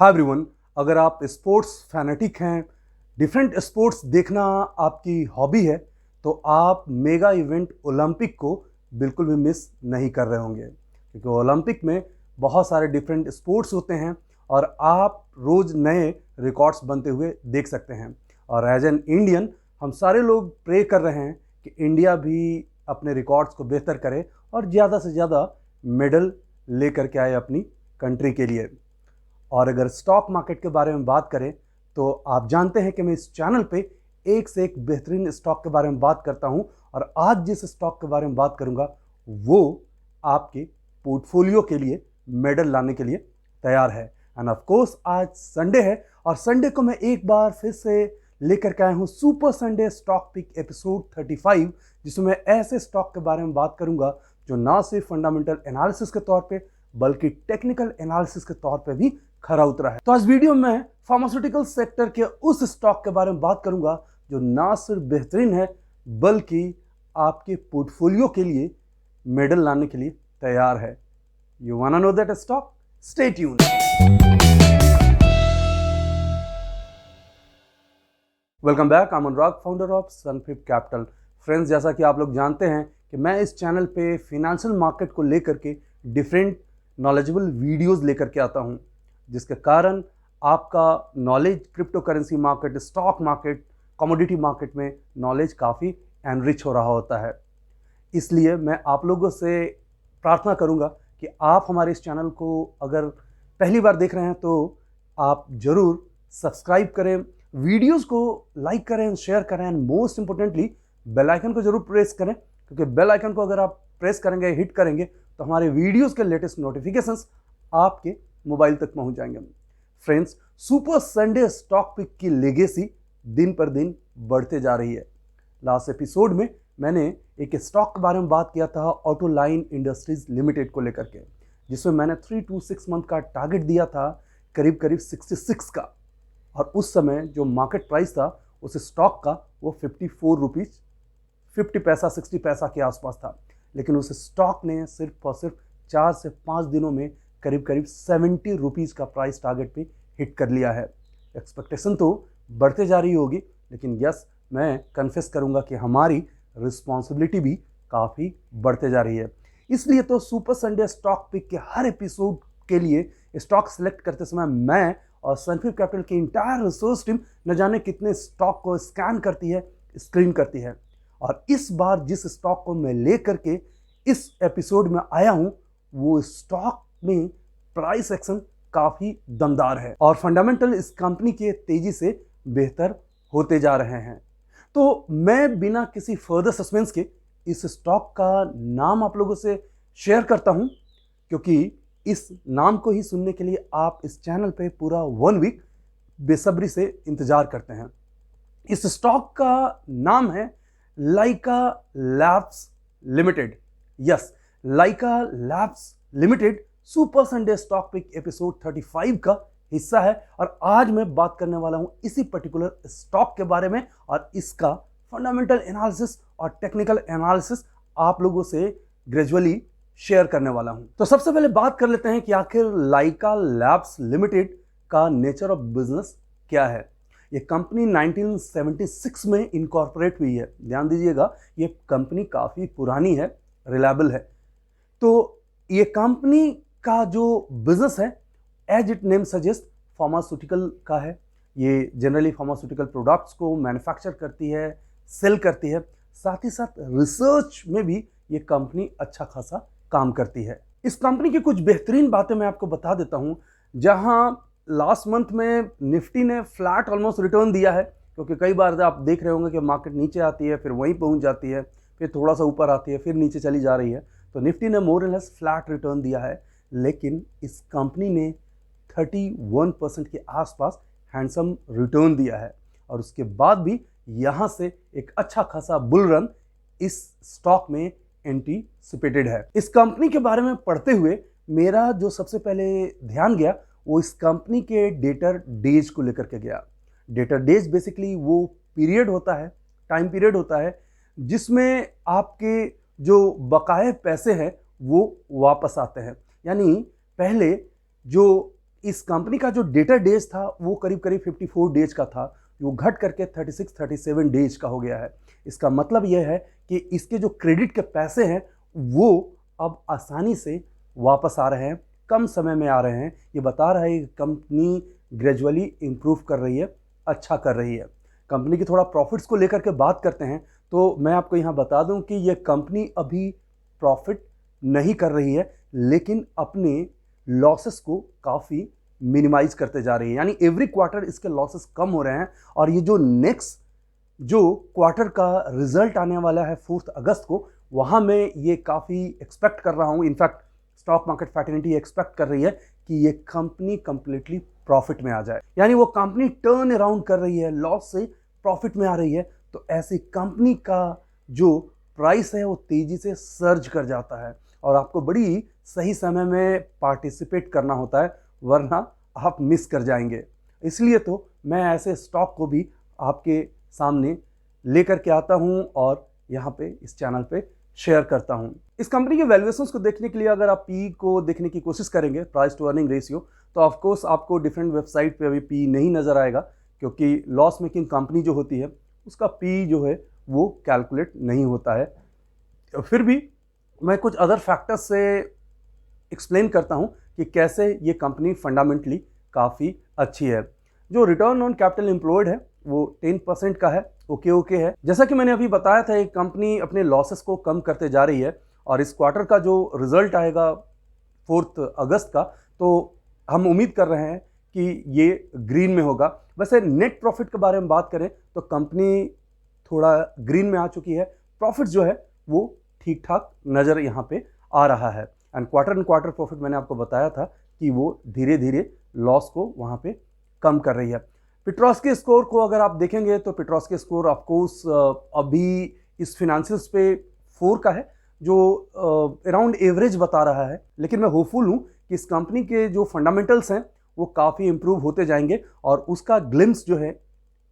Hi everyone, अगर आप sports fanatic हैं, डिफरेंट स्पोर्ट्स देखना आपकी हॉबी है, तो आप मेगा इवेंट ओलंपिक को बिल्कुल भी मिस नहीं कर रहे होंगे, क्योंकि ओलंपिक में बहुत सारे डिफरेंट स्पोर्ट्स होते हैं और आप रोज़ नए रिकॉर्ड्स बनते हुए देख सकते हैं। और एज एन इंडियन हम सारे लोग प्रे कर रहे हैं कि इंडिया भी अपने रिकॉर्ड्स को बेहतर करे और ज़्यादा से ज़्यादा मेडल लेकर के आए अपनी कंट्री के लिए। और अगर स्टॉक मार्केट के बारे में बात करें तो आप जानते हैं कि मैं इस चैनल पे एक से एक बेहतरीन स्टॉक के बारे में बात करता हूं, और आज जिस स्टॉक के बारे में बात करूंगा वो आपके पोर्टफोलियो के लिए मेडल लाने के लिए तैयार है। एंड ऑफ कोर्स आज संडे है और संडे को मैं एक बार फिर से लेकर के आया हूं super Sunday stock pick episode 35, जिसमें मैं ऐसे स्टॉक के बारे में बात करूंगा जो ना सिर्फ फंडामेंटल एनालिसिस के तौर पे बल्कि टेक्निकल एनालिसिस के तौर पे भी खरा उतरा है। तो आज वीडियो में फार्मास्यूटिकल सेक्टर के उस स्टॉक के बारे में बात करूंगा जो ना सिर्फ बेहतरीन है बल्कि आपके पोर्टफोलियो के लिए मेडल लाने के लिए तैयार है। You wanna know that stock? Stay tuned. Welcome back, I am Anurag, founder of सनफिप कैपिटल। फ्रेंड्स, जैसा कि आप लोग जानते हैं कि मैं इस चैनल पे फिनेंशियल मार्केट को लेकर के डिफरेंट नॉलेजेबल वीडियोस लेकर के आता हूं, जिसके कारण आपका knowledge crypto currency market, stock market, commodity market में नॉलेज काफ़ी एनरिच हो रहा होता है। इसलिए मैं आप लोगों से प्रार्थना करूंगा कि आप हमारे इस चैनल को अगर पहली बार देख रहे हैं तो आप ज़रूर सब्सक्राइब करें, वीडियोस को लाइक करें, शेयर करें and most importantly bell icon को जरूर प्रेस करें, क्योंकि बेल आइकन को अगर आप प्रेस करेंगे, हिट करेंगे, तो हमारे वीडियोस के लेटेस्ट नोटिफिकेशंस आपके मोबाइल तक पहुंच जाएंगे। Friends, super Sunday stock pick की लेगेसी दिन पर दिन बढ़ते जा रही है। लास्ट एपिसोड में मैंने एक स्टॉक के बारे में बात किया था, ऑटो लाइन इंडस्ट्रीज लिमिटेड को लेकर के, जिसमें मैंने 3 to 6 मंथ का टारगेट दिया था करीब करीब 66 का, और उस समय जो मार्केट प्राइस था उस स्टॉक का वो 54 रुपीज़ 50 पैसा 60 पैसा के आसपास था। लेकिन उस स्टॉक ने सिर्फ और सिर्फ 4 से 5 दिनों में करीब करीब 70 रुपीज़ का प्राइस टारगेट पे हिट कर लिया है। एक्सपेक्टेशन तो बढ़ते जा रही होगी, लेकिन यस, मैं कन्फेस करूंगा कि हमारी रिस्पॉन्सिबिलिटी भी काफ़ी बढ़ते जा रही है। इसलिए तो सुपर संडे स्टॉक पिक के हर एपिसोड के लिए स्टॉक सेलेक्ट करते समय मैं और सनफिप कैपिटल की इंटायर रिसर्च टीम न जाने कितने स्टॉक को स्कैन करती है, स्क्रीन करती है। और इस बार जिस स्टॉक को मैं लेकर के इस एपिसोड में आया हूं वो स्टॉक में प्राइस एक्शन काफी दमदार है और फंडामेंटल इस कंपनी के तेजी से बेहतर होते जा रहे हैं। तो मैं बिना किसी फर्दर सस्पेंस के इस स्टॉक का नाम आप लोगों से शेयर करता हूं, क्योंकि इस नाम को ही सुनने के लिए आप इस चैनल पे पूरा 1 वीक बेसब्री से इंतजार करते हैं। इस स्टॉक का नाम है Lyka labs limited. Yes, Lyka labs limited super Sunday stock pick episode 35 का हिस्सा है, और आज मैं बात करने वाला हूं इसी पर्टिकुलर स्टॉक के बारे में और इसका फंडामेंटल एनालिसिस और टेक्निकल एनालिसिस आप लोगों से ग्रेजुअली शेयर करने वाला हूं। तो सबसे पहले बात कर लेते हैं कि आखिर लाइका लैब्स लिमिटेड का नेचर ऑफ बिजनेस क्या है। ये कंपनी 1976 में इनकॉर्पोरेट हुई है। ध्यान दीजिएगा, ये कंपनी काफ़ी पुरानी है, रिलायबल है। तो ये कंपनी का जो बिजनेस है, as it name suggest, pharmaceutical का है। ये जनरली फार्मास्यूटिकल प्रोडक्ट्स को मैन्युफैक्चर करती है, सेल करती है। साथ ही साथ रिसर्च में भी ये कंपनी अच्छा खासा काम करती है। इस कंपनी की कुछ बेहतरीन बातें मैं आपको बता देता हूँ। जहाँ लास्ट मंथ में निफ्टी ने फ्लैट ऑलमोस्ट रिटर्न दिया है, क्योंकि कई बार आप देख रहे होंगे कि मार्केट नीचे आती है, फिर वहीं पहुंच जाती है, फिर थोड़ा सा ऊपर आती है, फिर नीचे चली जा रही है। तो निफ्टी ने more and less flat return दिया है, लेकिन इस कंपनी ने 31% के आसपास हैंडसम रिटर्न दिया है, और उसके बाद भी यहाँ से एक अच्छा खासा बुल रन इस स्टॉक में एंटीसिपेटेड है। इस कंपनी के बारे में पढ़ते हुए मेरा जो सबसे पहले ध्यान गया वो इस कंपनी के डेटर डेज को लेकर के गया। डेटर डेज बेसिकली वो पीरियड होता है, टाइम पीरियड होता है, जिसमें आपके जो बकाए पैसे हैं वो वापस आते हैं। यानी पहले जो इस कंपनी का जो डेटर डेज था वो करीब करीब 54 डेज का था, वो घट करके 36-37 डेज का हो गया है। इसका मतलब यह है कि इसके जो क्रेडिट के पैसे हैं वो अब आसानी से वापस आ रहे हैं, कम समय में आ रहे हैं। ये बता रहा है कि कंपनी ग्रेजुअली इम्प्रूव कर रही है, अच्छा कर रही है। कंपनी की थोड़ा प्रॉफिट्स को लेकर के बात करते हैं तो मैं आपको यहाँ बता दूँ कि ये कंपनी अभी प्रॉफिट नहीं कर रही है, लेकिन अपने लॉसेस को काफ़ी मिनिमाइज करते जा रही है। यानी एवरी क्वार्टर इसके लॉसेस कम हो रहे हैं और ये जो नेक्स्ट जो क्वार्टर का रिजल्ट आने वाला है 4 अगस्त को, वहाँ मैं ये काफ़ी एक्सपेक्ट कर रहा हूँ। In fact stock market fraternity expect कर रही है कि ये कंपनी कंप्लीटली प्रॉफिट में आ जाए। यानी वो कंपनी टर्न अराउंड कर रही है, लॉस से प्रॉफिट में आ रही है। तो ऐसी कंपनी का जो प्राइस है वो तेज़ी से सर्ज कर जाता है और आपको बड़ी सही समय में पार्टिसिपेट करना होता है, वरना आप मिस कर जाएंगे। इसलिए तो मैं ऐसे स्टॉक को भी आपके सामने लेकर के आता हूं और यहाँ पे इस चैनल पे शेयर करता हूं। इस कंपनी के वैल्यूएशंस को देखने के लिए अगर आप पी को देखने की कोशिश करेंगे, प्राइस टू अर्निंग रेशियो, तो ऑफकोर्स आपको डिफरेंट वेबसाइट पे अभी पी नहीं नज़र आएगा, क्योंकि लॉस मेकिंग कंपनी जो होती है उसका पी जो है वो कैलकुलेट नहीं होता है। फिर भी मैं कुछ अदर फैक्टर्स से एक्सप्लेन करता हूं कि कैसे ये कंपनी फंडामेंटली काफ़ी अच्छी है। जो रिटर्न ऑन कैपिटल एम्प्लॉयड है वो 10% का है, ओके है। जैसा कि मैंने अभी बताया था, एक कंपनी अपने लॉसेस को कम करते जा रही है और इस क्वार्टर का जो रिजल्ट आएगा 4 अगस्त का, तो हम उम्मीद कर रहे हैं कि ये ग्रीन में होगा। वैसे नेट प्रॉफिट के बारे में बात करें तो कंपनी थोड़ा ग्रीन में आ चुकी है, प्रॉफिट जो है वो ठीक ठाक नज़र यहाँ पे आ रहा है। एंड क्वार्टर प्रॉफिट मैंने आपको बताया था कि वो धीरे धीरे लॉस को वहाँ पे कम कर रही है। पिट्रोस्की स्कोर को अगर आप देखेंगे तो पिट्रोस्की स्कोर ऑफकोर्स अभी इस फिनेंशियल्स पे 4 का है, जो अराउंड एवरेज बता रहा है। लेकिन मैं होपफुल हूँ कि इस कंपनी के जो फंडामेंटल्स हैं वो काफ़ी इंप्रूव होते जाएंगे और उसका ग्लिम्स जो है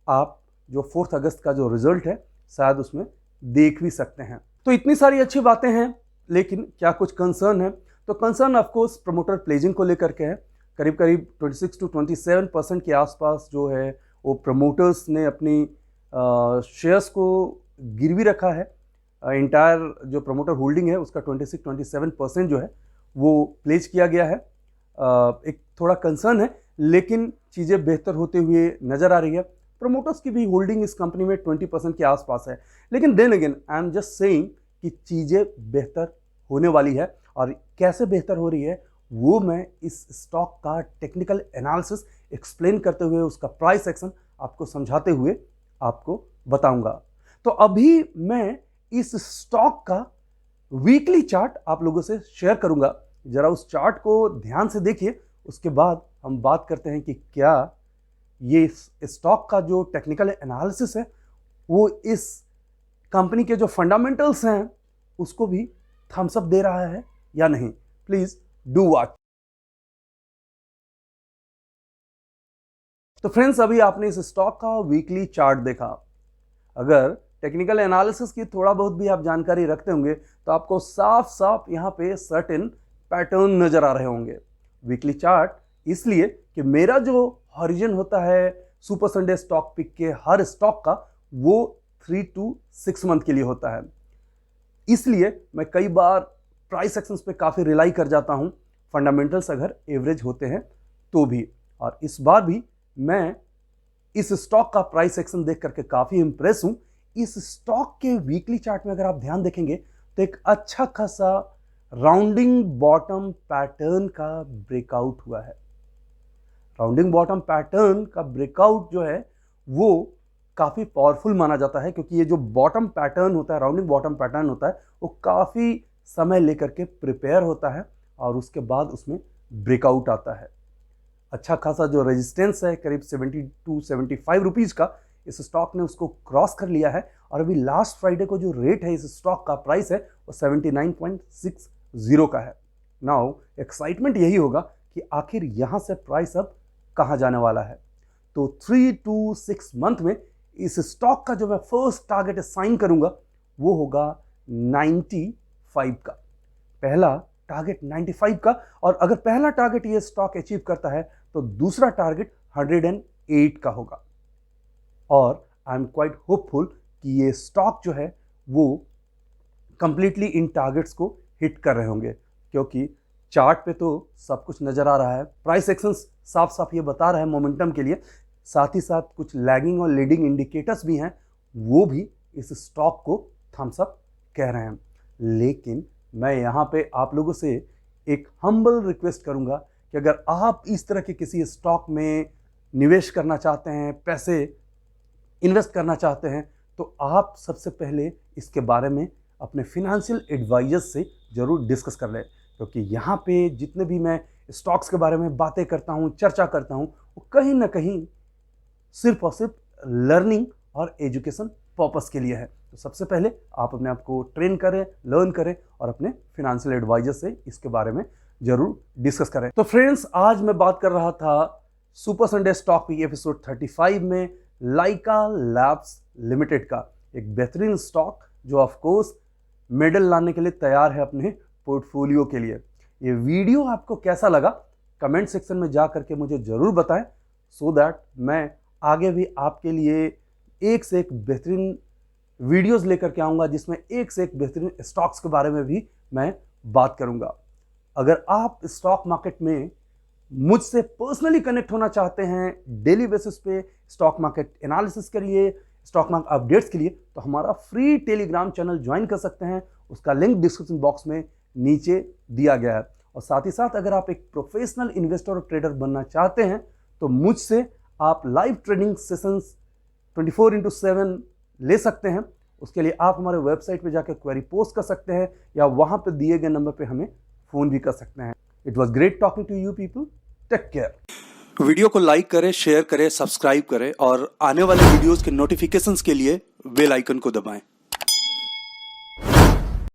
आप जो 4 अगस्त का जो रिजल्ट है शायद उसमें देख भी सकते हैं। तो इतनी सारी अच्छी बातें हैं, लेकिन क्या कुछ कंसर्न है? तो कंसर्न ऑफकोर्स प्रमोटर प्लेजिंग को लेकर के है। करीब करीब 26 to 27% के आसपास जो है वो प्रमोटर्स ने अपनी शेयर्स को गिरवी रखा है। इंटायर जो प्रमोटर होल्डिंग है उसका 26-27% जो है वो प्लेज किया गया है। एक थोड़ा कंसर्न है, लेकिन चीज़ें बेहतर होते हुए नज़र आ रही है। प्रमोटर्स की भी होल्डिंग इस कंपनी में 20% के आसपास है, लेकिन then again I am just saying कि चीज़ें बेहतर होने वाली है। और कैसे बेहतर हो रही है वो मैं इस स्टॉक का टेक्निकल एनालिसिस एक्सप्लेन करते हुए, उसका प्राइस एक्शन आपको समझाते हुए आपको बताऊंगा। तो अभी मैं इस स्टॉक का वीकली चार्ट आप लोगों से शेयर करूंगा। जरा उस चार्ट को ध्यान से देखिए, उसके बाद हम बात करते हैं कि क्या ये स्टॉक का जो टेक्निकल एनालिसिस है वो इस कंपनी के जो फंडामेंटल्स हैं उसको भी थम्स अप दे रहा है या नहीं। Please do watch. तो फ्रेंड्स, अभी आपने इस स्टॉक का वीकली चार्ट देखा। अगर टेक्निकल एनालिसिस की थोड़ा बहुत भी आप जानकारी रखते होंगे तो आपको साफ साफ यहाँ पे सर्टेन पैटर्न नजर आ रहे होंगे। वीकली चार्ट इसलिए कि मेरा जो हॉरिजन होता है सुपर संडे स्टॉक पिक के हर स्टॉक का, वो 3 to 6 मंथ के लिए होता है। इसलिए मैं कई बार प्राइस एक्शंस पे काफ़ी रिलाई कर जाता हूं, फंडामेंटल्स अगर एवरेज होते हैं तो भी। और इस बार भी मैं इस स्टॉक का प्राइस एक्शन देख करके काफ़ी इंप्रेस हूं। इस स्टॉक के वीकली चार्ट में अगर आप ध्यान देखेंगे तो एक अच्छा खासा राउंडिंग बॉटम पैटर्न का ब्रेकआउट हुआ है। राउंडिंग बॉटम पैटर्न का ब्रेकआउट जो है वो काफ़ी पावरफुल माना जाता है, क्योंकि ये जो बॉटम पैटर्न होता है, राउंडिंग बॉटम पैटर्न होता है, वो काफ़ी समय लेकर के प्रिपेयर होता है और उसके बाद उसमें ब्रेकआउट आता है। अच्छा खासा जो रेजिस्टेंस है करीब 70-75 रुपीज़ का, इस स्टॉक ने उसको क्रॉस कर लिया है। और अभी लास्ट फ्राइडे को जो रेट है इस स्टॉक का, प्राइस है वो 79.60 का है। नाउ एक्साइटमेंट यही होगा कि आखिर यहाँ से प्राइस अब कहाँ जाने वाला है। तो 3 to 6 मंथ में इस स्टॉक का जो मैं फर्स्ट टारगेट साइन करूंगा वो होगा 95 का। पहला टारगेट 95 का, और अगर पहला टारगेट ये स्टॉक अचीव करता है तो दूसरा टारगेट 108 का होगा। और आई एम क्वाइट होपफुल कि ये स्टॉक जो है वो कंप्लीटली इन टारगेट्स को हिट कर रहे होंगे, क्योंकि चार्ट पे तो सब कुछ नजर आ रहा है, प्राइस एक्शन साफ साफ ये बता रहा है मोमेंटम के लिए, साथ ही साथ कुछ लैगिंग और लीडिंग इंडिकेटर्स भी हैं, वो भी इस स्टॉक को थम्स अप कह रहे हैं। लेकिन मैं यहाँ पे आप लोगों से एक हम्बल रिक्वेस्ट करूँगा कि अगर आप इस तरह के किसी स्टॉक में निवेश करना चाहते हैं, पैसे इन्वेस्ट करना चाहते हैं, तो आप सबसे पहले इसके बारे में अपने फिनेंशियल एडवाइजर्स से ज़रूर डिस्कस कर लें, क्योंकि यहाँ पे जितने भी मैं स्टॉक्स के बारे में बातें करता हूँ, चर्चा करता हूँ, वो कहीं ना कहीं सिर्फ और सिर्फ लर्निंग और एजुकेशन पर्पस के लिए है। तो सबसे पहले आप अपने आप को ट्रेन करें, लर्न करें और अपने फिनेंशियल एडवाइजर से इसके बारे में जरूर डिस्कस करें। तो फ्रेंड्स, आज मैं बात कर रहा था super Sunday stock week episode 35 में लाइका लैब्स लिमिटेड का, एक बेहतरीन स्टॉक जो ऑफ कोर्स मेडल लाने के लिए तैयार है अपने पोर्टफोलियो के लिए। ये वीडियो आपको कैसा लगा कमेंट सेक्शन में जा करके मुझे ज़रूर बताएं, सो दैट मैं आगे भी आपके लिए एक से एक बेहतरीन वीडियोस लेकर के आऊँगा, जिसमें एक से एक बेहतरीन स्टॉक्स के बारे में भी मैं बात करूँगा। अगर आप स्टॉक मार्केट में मुझसे पर्सनली कनेक्ट होना चाहते हैं डेली बेसिस पे स्टॉक मार्केट एनालिसिस के लिए, स्टॉक मार्केट अपडेट्स के लिए, तो हमारा फ्री टेलीग्राम चैनल ज्वाइन कर सकते हैं। उसका लिंक डिस्क्रिप्शन बॉक्स में नीचे दिया गया है। और साथ ही साथ अगर आप एक प्रोफेशनल इन्वेस्टर और ट्रेडर बनना चाहते हैं तो मुझसे आप लाइव ट्रेडिंग सेशंस 24/7 ले सकते हैं। उसके लिए आप हमारे वेबसाइट पे जाकर क्वेरी पोस्ट कर सकते हैं या वहां पे दिए गए नंबर पे हमें फोन भी कर सकते हैं। It was great talking to you people, take care. Video को लाइक करें, शेयर करें, सब्सक्राइब करें और आने वाले वीडियोस के नोटिफिकेशंस के लिए बेल आइकन को दबाएं।